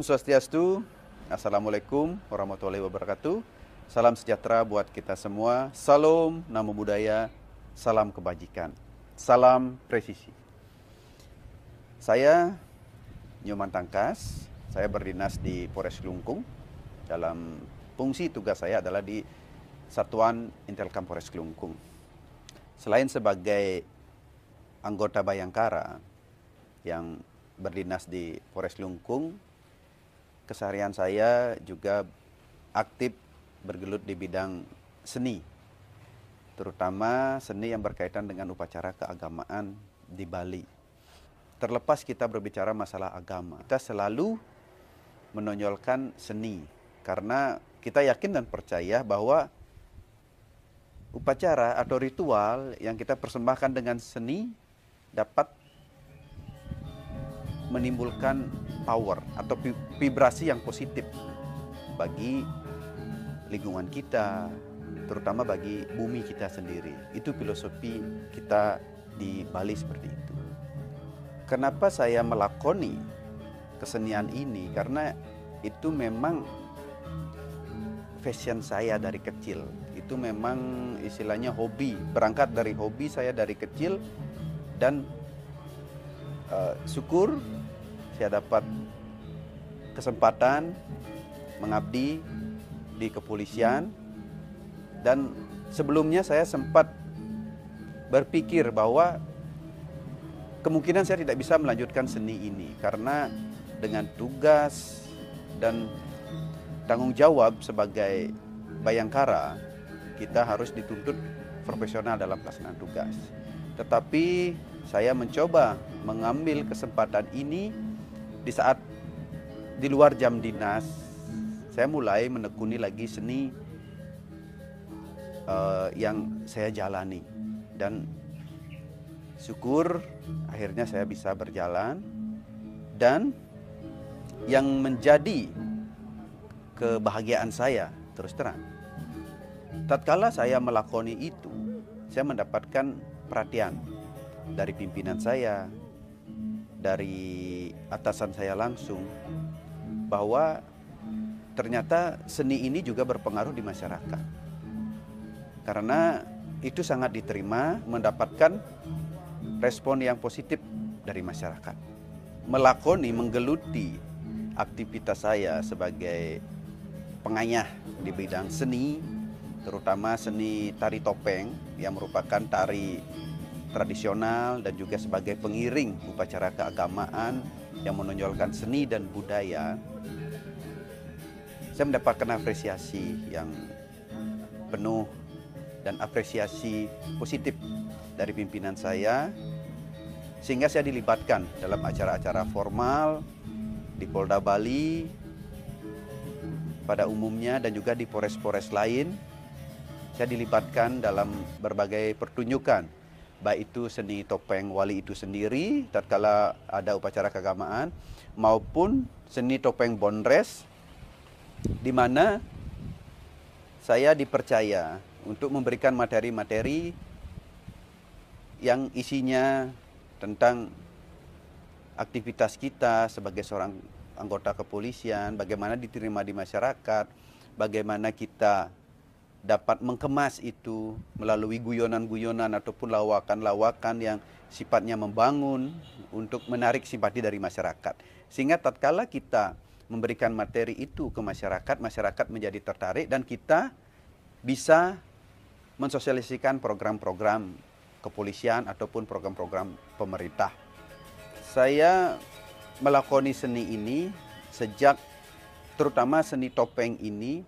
Swastiastu, Assalamualaikum warahmatullahi wabarakatuh. Salam sejahtera buat kita semua. Salam Namo Buddhaya, salam kebajikan, salam presisi. Saya Nyoman Tangkas, saya berdinas di Polres Kelungkung. Dalam fungsi tugas saya adalah di Satuan Intelkam Polres Kelungkung. Selain sebagai anggota Bayangkara yang berdinas di Polres Kelungkung, keseharian saya juga aktif bergelut di bidang seni, terutama seni yang berkaitan dengan upacara keagamaan di Bali. Terlepas kita berbicara masalah agama, kita selalu menonjolkan seni, karena kita yakin dan percaya bahwa upacara atau ritual yang kita persembahkan dengan seni dapat menimbulkan power atau vibrasi yang positif bagi lingkungan kita, terutama bagi bumi kita sendiri. Itu filosofi kita di Bali seperti itu. Kenapa saya melakoni kesenian ini? Karena itu memang passion saya dari kecil. Itu memang istilahnya hobi, berangkat dari hobi saya dari kecil, dan syukur saya dapat kesempatan mengabdi di kepolisian, dan sebelumnya saya sempat berpikir bahwa kemungkinan saya tidak bisa melanjutkan seni ini karena dengan tugas dan tanggung jawab sebagai Bayangkara kita harus dituntut profesional dalam pelaksanaan tugas. Tetapi saya mencoba mengambil kesempatan ini di saat di luar jam dinas. Saya mulai menekuni lagi seni yang saya jalani, dan syukur akhirnya saya bisa berjalan. Dan yang menjadi kebahagiaan saya, terus terang, tatkala saya melakoni itu, saya mendapatkan perhatian dari pimpinan saya, dari atasan saya langsung, bahwa ternyata seni ini juga berpengaruh di masyarakat. Karena itu sangat diterima, mendapatkan respon yang positif dari masyarakat. Melakoni, menggeluti aktivitas saya sebagai pengayah di bidang seni, terutama seni tari topeng yang merupakan tari tradisional dan juga sebagai pengiring upacara keagamaan yang menonjolkan seni dan budaya, saya mendapatkan apresiasi yang penuh dan apresiasi positif dari pimpinan saya, sehingga saya dilibatkan dalam acara-acara formal di Polda Bali pada umumnya dan juga di Polres-Polres lain. Saya dilibatkan dalam berbagai pertunjukan, baik itu seni topeng wali itu sendiri tatkala ada upacara keagamaan, maupun seni topeng Bondres, di mana saya dipercaya untuk memberikan materi-materi yang isinya tentang aktivitas kita sebagai seorang anggota kepolisian, bagaimana diterima di masyarakat, bagaimana kita dapat mengemas itu melalui guyonan-guyonan ataupun lawakan-lawakan yang sifatnya membangun untuk menarik simpati dari masyarakat. Sehingga tatkala kita memberikan materi itu ke masyarakat, masyarakat menjadi tertarik dan kita bisa mensosialisasikan program-program kepolisian ataupun program-program pemerintah. Saya melakoni seni ini sejak, terutama seni topeng ini,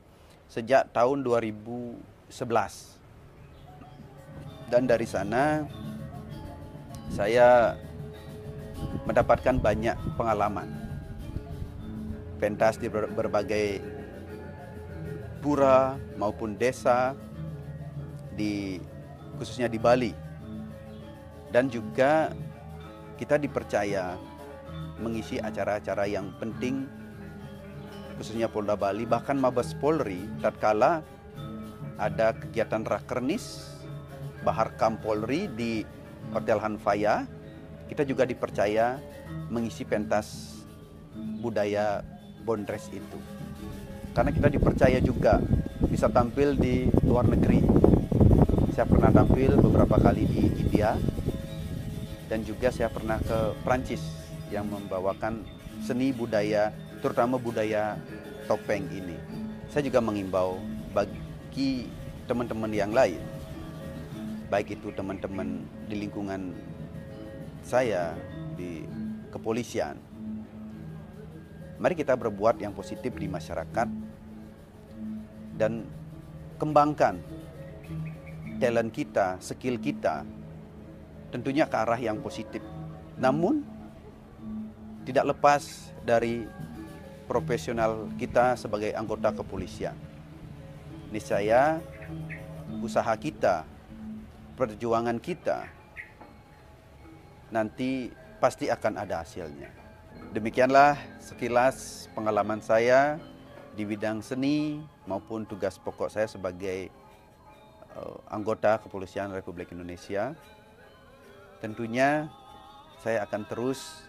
sejak tahun 2011. Dan dari sana saya mendapatkan banyak pengalaman. Pentas di berbagai pura maupun desa, khususnya di Bali. Dan juga kita dipercaya mengisi acara-acara yang penting, khususnya Polda Bali, bahkan Mabes Polri, tatkala ada kegiatan Rakernis Baharkam Polri di Hotel Hanfaya, kita juga dipercaya mengisi pentas budaya bondres itu. Karena kita dipercaya juga bisa tampil di luar negeri. Saya pernah tampil beberapa kali di India, dan juga saya pernah ke Prancis yang membawakan seni budaya, terutama budaya topeng ini. Saya juga mengimbau bagi teman-teman yang lain, baik itu teman-teman di lingkungan saya, di kepolisian, mari kita berbuat yang positif di masyarakat dan kembangkan talent kita, skill kita, tentunya ke arah yang positif. Namun tidak lepas dari profesional kita sebagai anggota kepolisian. Niscaya usaha kita, perjuangan kita nanti pasti akan ada hasilnya. Demikianlah sekilas pengalaman saya di bidang seni maupun tugas pokok saya sebagai anggota Kepolisian Republik Indonesia. Tentunya saya akan terus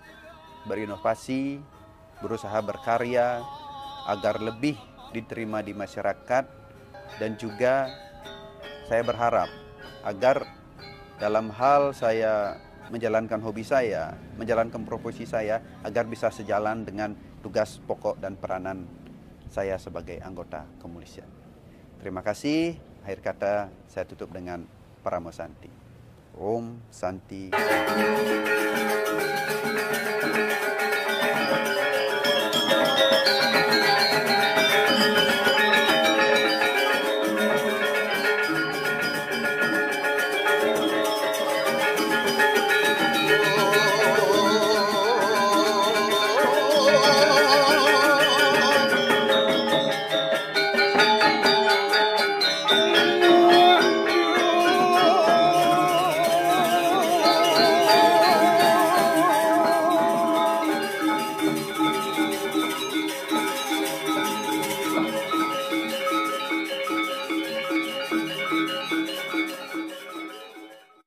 berinovasi, berusaha berkarya agar lebih diterima di masyarakat, dan juga saya berharap agar dalam hal saya menjalankan hobi saya, menjalankan profesi saya, agar bisa sejalan dengan tugas pokok dan peranan saya sebagai anggota kepolisian. Terima kasih. Akhir kata saya tutup dengan Paramo Santi. Om Santi. Santi.